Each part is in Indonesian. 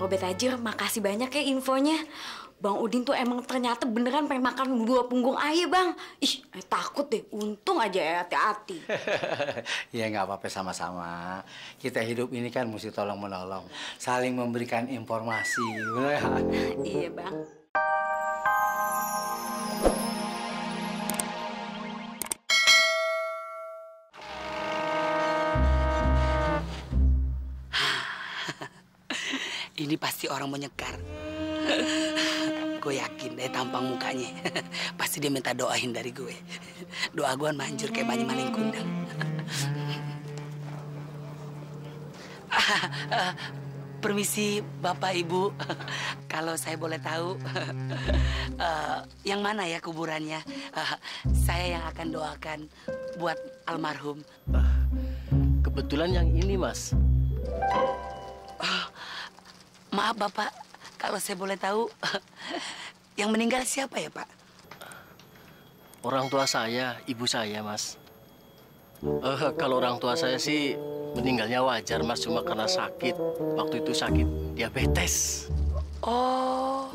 Obet Tajir, makasih banyak ya infonya. Bang Udin tuh emang ternyata beneran pengen makan dua punggung ayah, Bang. Ih, takut deh. Untung aja ya hati-hati. Ya nggak apa-apa, sama-sama. Kita hidup ini kan mesti tolong-menolong. Saling memberikan informasi. Bener ya? Iya, Bang. Ini pasti orang menyekar. Gue yakin deh tampang mukanya. Pasti dia minta doain dari gue. Doa gue manjur kayak banyak maling kundang. Permisi Bapak Ibu, kalau saya boleh tahu, yang mana ya kuburannya? Saya yang akan doakan buat almarhum. Kebetulan yang ini, Mas. Maaf Bapak, kalau saya boleh tahu, yang meninggal siapa ya Pak? Orang tua saya, ibu saya, Mas. Kalau orang tua saya sih meninggalnya wajar, Mas, cuma karena sakit. Waktu itu sakit diabetes. Oh,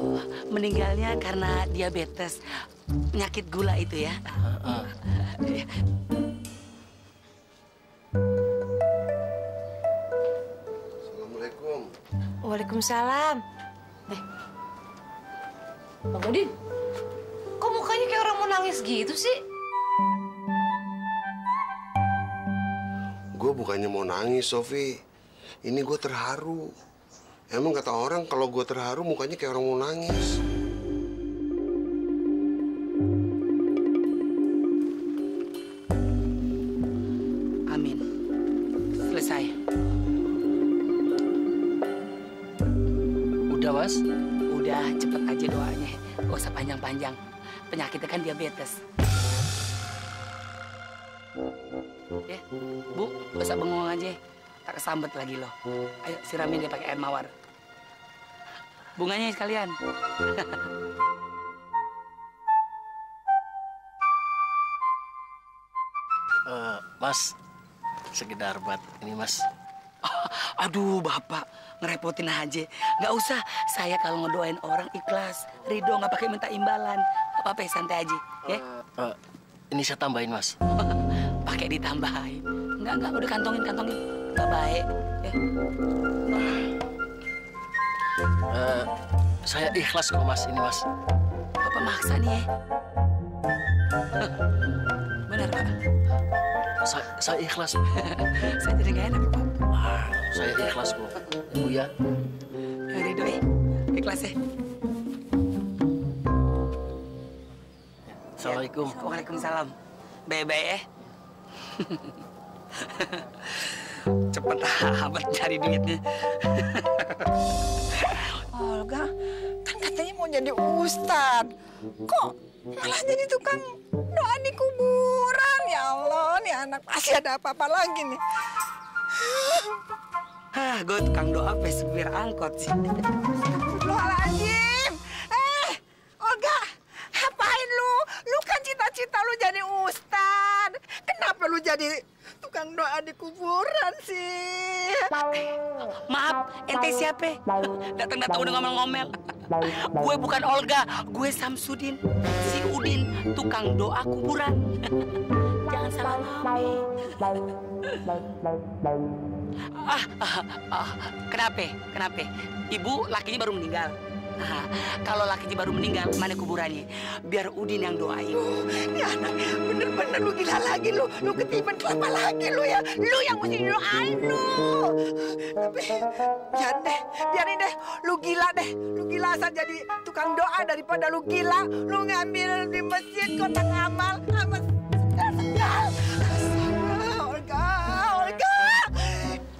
meninggalnya karena diabetes, penyakit gula itu ya? Assalamualaikum. Waalaikumsalam. Bang Udin, kok mukanya kayak orang mau nangis gitu sih? Gue bukannya mau nangis, Sofi. Ini gue terharu. Emang kata orang kalau gue terharu mukanya kayak orang mau nangis. Amin. Selesai. Udah, Mas? Udah, cepet aja doanya. Gak usah panjang-panjang. Penyakitnya kan diabetes. Ya, Bu, gak usah bengong aja. Tak kesambet lagi loh. Ayo, siramin dia pakai air mawar. Bunganya sekalian. Mas, sekedar buat ini, Mas. Aduh, Bapak, ngerepotin aja. Nggak usah, saya kalau ngedoain orang ikhlas, ridho, nggak pakai minta imbalan. Apa-apa, santai aja, ya. Ini saya tambahin, Mas. Pakai ditambahin. Enggak, udah kantongin. Nggak baik, ya. Saya ikhlas kok, Mas. Ini, Mas. Bapak maksa nih, ya. Benar, Pak. Saya ikhlas. Saya jadi nggak enak, Pak. Saya ikhlas kok, Bu ya. Ridho, ya. Ikhlas, ya. Assalamualaikum. Waalaikumsalam. Bye-bye, ya. Cepet amat cari duitnya. Olga, kan katanya mau jadi ustad. Kok malah jadi tukang doa di kuburan? Ya Allah, nih anak pasti ada apa-apa lagi nih. Gue tukang doa apa supir angkot sih. Astagfirullahaladzim. Olga, ngapain lu? Lu kan cita-cita lu jadi ustad. Kenapa lu jadi tukang doa di kuburan sih? Maaf, ente siapa? Datang-datang udah ngomel-ngomel. Gue bukan Olga, gue Samsudin. Si Udin, tukang doa kuburan. Jangan salah nama. Kenapa? Ibu lakinya baru meninggal. Kalau lakinya baru meninggal, mana kuburannya? Biar Udin yang doain. Ya anak, bener-bener lu gila lagi lu. Lu ketiban kelapa lagi lu ya. Lu yang mesti doain lu. Tapi biarin deh. Lu gila deh. Lu gila asal jadi tukang doa daripada lu gila. Lu ngambil di masjid kotak amal sama segal. Olga.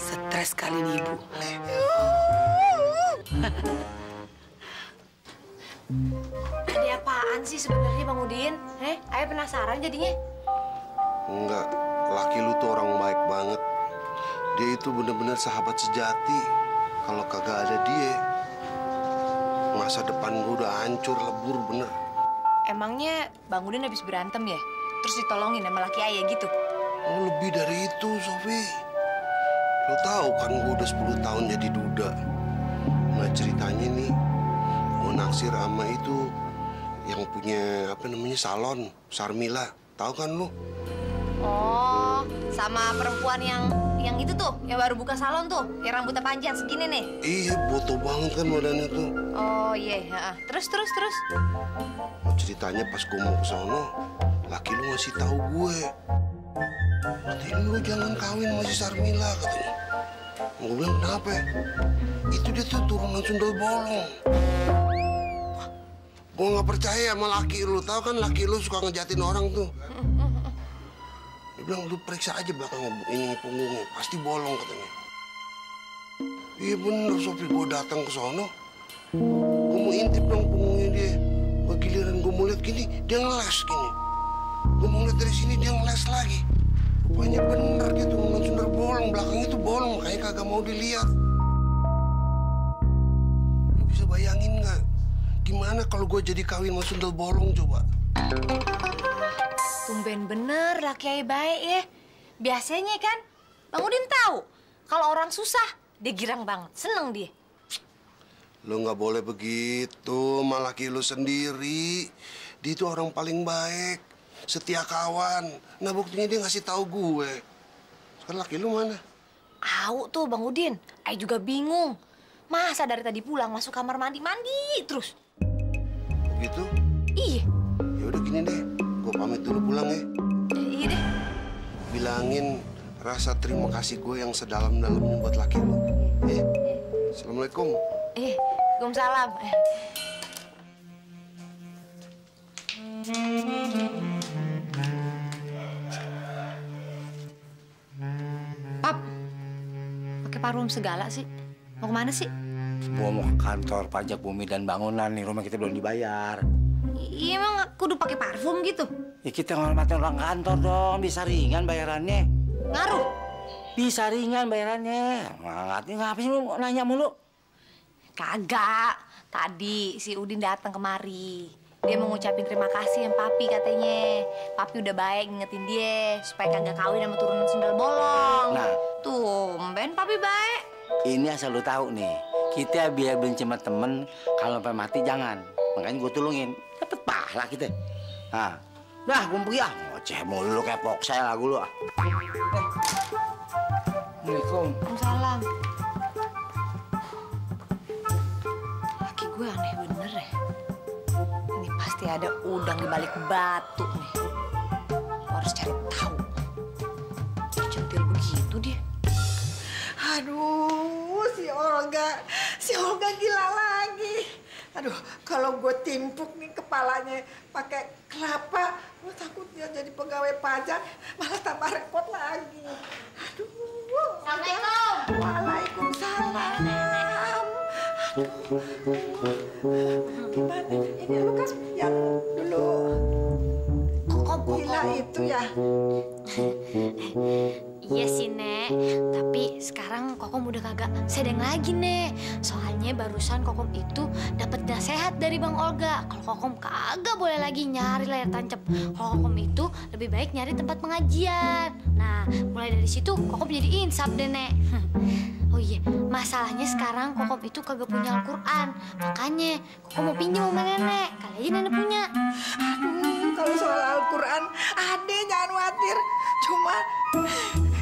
Stres kali nih Ibu. Ada apaan sih sebenarnya Bang Udin? Ayah penasaran jadinya. Enggak, laki lu tuh orang baik banget. Dia itu bener-bener sahabat sejati. Kalau kagak ada dia, masa depan gue udah hancur lebur bener. Emangnya Bang Udin habis berantem ya? Terus ditolongin sama laki ayah gitu? Oh, lebih dari itu, Sofi. Lu tahu kan gue udah 10 tahun jadi duda. Nah, ceritanya nih, gue naksir sama itu yang punya salon, Sarmila. Tahu kan lu? Oh, sama perempuan yang itu tuh, yang baru buka salon tuh, yang rambutnya panjang segini nih. Iya, boto banget kan badannya tuh. Oh iya, terus. Ceritanya pas gue mau ke sono, laki lu ngasih tahu gue. Katanya lu jangan kawin sama si Sarmila katanya. Gue bilang kenapa? Itu dia tuh turunan sundel bolong. Gue nggak percaya sama laki lu, tahu kan laki lu suka ngejatin orang tuh. Dia bilang lu periksa aja belakang ini punggungnya, pasti bolong katanya. Iya bener Sofi, gue datang ke sono, gue mau intip dong punggungnya dia. Gue giliran gue mau lihat gini, dia ngeles gini. Gue mau lihat dari sini dia ngeles lagi. Rupanya bener dia turunan sundel bolong, belakangnya tuh bolong, makanya kagak mau dilihat. Lu bisa bayangin nggak? Gimana kalau gue jadi kawin sama sundel bolong coba? Tumben bener laki ayah baik ya. Biasanya kan Bang Udin tahu kalau orang susah dia girang banget, seneng dia. Lu nggak boleh begitu sama laki lu sendiri. Dia itu orang paling baik, setia kawan. Nah buktinya dia ngasih tahu gue. Sekarang laki lu mana? Au tuh Bang Udin, ayah juga bingung. Masa dari tadi pulang masuk kamar mandi terus. Begitu? Iya. Ya udah gini deh, gue pamit dulu pulang ya. Iya deh. Bilangin rasa terima kasih gue yang sedalam-dalamnya buat laki lu. Assalamualaikum. Waalaikumsalam. Pap, pakai parfum segala sih. Mau kemana sih? Gua mau ke kantor pajak bumi dan bangunan nih, rumah kita belum dibayar. Iya emang kudu pakai parfum gitu. Ya kita ngormatin orang kantor dong, bisa ringan bayarannya. Ngaruh. Bisa ringan bayarannya. Ngapain lu nanya mulu? Kagak. Tadi si Udin datang kemari. Dia mau ngucapin terima kasih sama Papi katanya. Papi udah baik ngingetin dia supaya kagak kawin sama turunan sundel bolong. Nah, tumben Papi baik. ini asal lu tahu nih, kita biar benci sama temen, kalau sampai mati jangan. Makanya gue tulungin, dapet pahala kita. Nah, dah gue pergi ah, ngoceh mulu kayak poksel lagu lu ah. Assalamualaikum. Waalaikumsalam. Laki gue aneh bener ya. Ini pasti ada udang di balik batu nih. Gua harus cari tahu. Centil begitu dia. Aduh, si Olga gila lagi. Aduh, kalau gue timpuk nih kepalanya pakai kelapa, gue takut dia jadi pegawai pajak, malah tambah repot lagi. Aduh. Assalamualaikum. Waalaikumsalam. Gimana? Ini lu kan yang dulu gila itu ya? Iya sih, Nek. Tapi sekarang Kokom udah kagak sedeng lagi, Nek. Soalnya barusan Kokom itu dapat nasihat dari Bang Olga. Kalau Kokom kagak boleh lagi nyari layar tancap. Kalau Kokom itu lebih baik nyari tempat pengajian. Nah, mulai dari situ Kokom jadi insaf deh, Nek. Oh iya, masalahnya sekarang Kokom itu kagak punya Al-Quran. Makanya Kokom mau pinjam sama nenek. Kali aja nenek punya. Aduh, kalau soal Al-Quran, Ade jangan khawatir. Cuma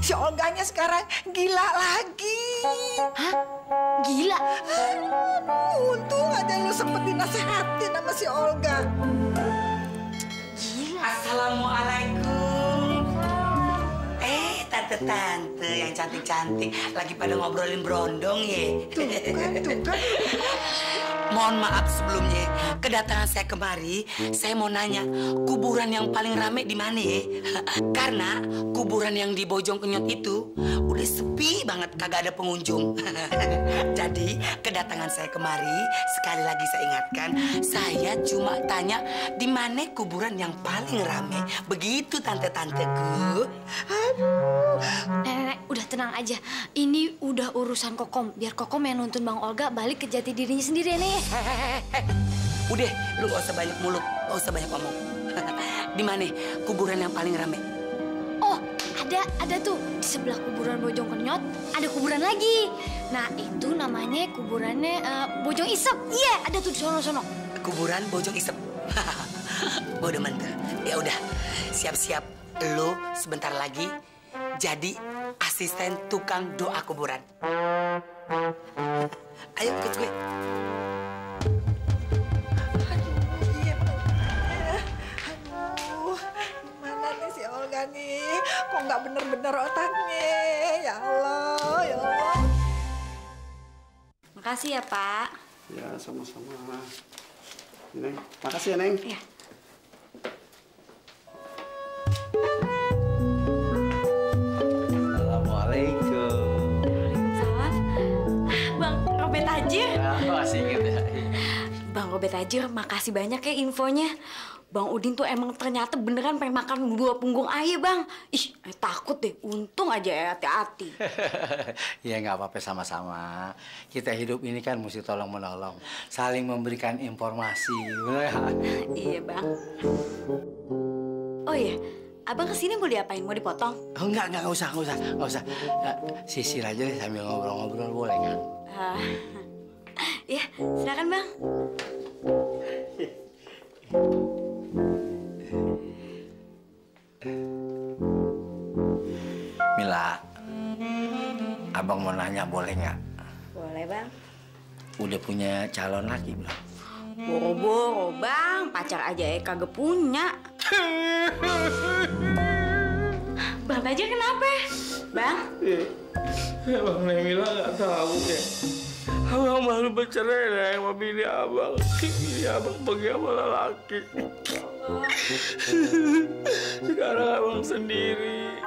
si Olganya sekarang gila lagi. Hah? Gila? Aduh, untung aja lu sempet dinasehatin sama si Olga. Gila. Assalamualaikum. Tante-tante yang cantik-cantik lagi pada ngobrolin berondong ya. Tuh kan. Mohon maaf sebelumnya, kedatangan saya kemari, saya mau nanya, kuburan yang paling rame di mana ya? Karena kuburan yang di Bojongkenyot itu udah sepi banget, kagak ada pengunjung. Jadi, kedatangan saya kemari, sekali lagi saya ingatkan, saya cuma tanya di mana kuburan yang paling rame. Begitu tante-tanteku. Nenek, udah tenang aja. Ini udah urusan Kokom. Biar Kokom yang nuntun Bang Olga balik ke jati dirinya sendiri, nih. Udah, lu gak usah banyak mulut, gak usah banyak ngomong. Di mana kuburan yang paling rame? Oh, ada Ada tuh di sebelah kuburan Bojong Kenyot ada kuburan lagi. Nah itu namanya kuburannya Bojong Isep. Iya, ada tuh di sono-sono. Kuburan Bojong Isep. Bodoh mantu. Ya udah, siap-siap. Lo sebentar lagi jadi asisten tukang doa kuburan. Ayo ikut gue. Mana nih si Olga nih? Kok nggak bener-bener otaknya? Ya Allah, ya Allah. Makasih ya, Pak. Ya, sama-sama. Neng, makasih ya, Neng. Iya. Assalamualaikum. Waalaikumsalam. Bang Robert Tajir. Masih inget ya. Bang Robert Tajir, makasih banyak ya infonya. Bang Udin tuh emang ternyata beneran pengen makan dua punggung ayah, Bang. Ih, takut deh. Untung aja hati-hati. Ya nggak apa-apa, sama-sama. Kita hidup ini kan mesti tolong-menolong. Saling memberikan informasi. Bener ya? Iya, Bang. Oh iya, Abang kesini mau diapain? Mau dipotong? Oh, nggak usah. Sisir aja deh sambil ngobrol-ngobrol, boleh nggak? Iya, silakan, Bang. Mila, abang mau nanya boleh nggak? Boleh, Bang. Udah punya calon laki belum? Boro-boro, Bang. Pacar aja kagak punya. Bang Tajir kenapa? Bang? Abang Mila nggak tahu ya. Abang baru bercerai sama bini abang. Bini abang pergi sama lelaki. Sekarang abang sendiri.